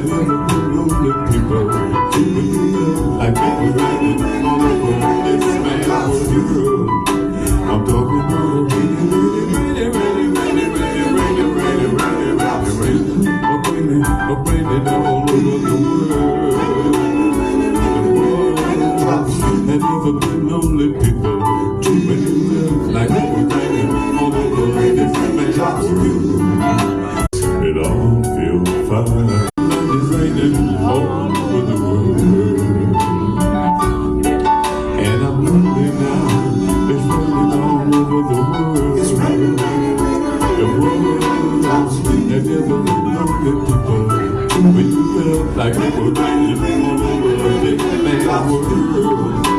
never been lonely people. When you love like it was raining all over this man world. I'm talking about a raining all over the world. Have never been lonely people. When you love like it was raining all over this man world. It all feels fine. It's raining all over the world. And I'm lonely now. It's raining all over the world. It's raining. The world has never been lonely people. When you felt like it was raining all over this man world.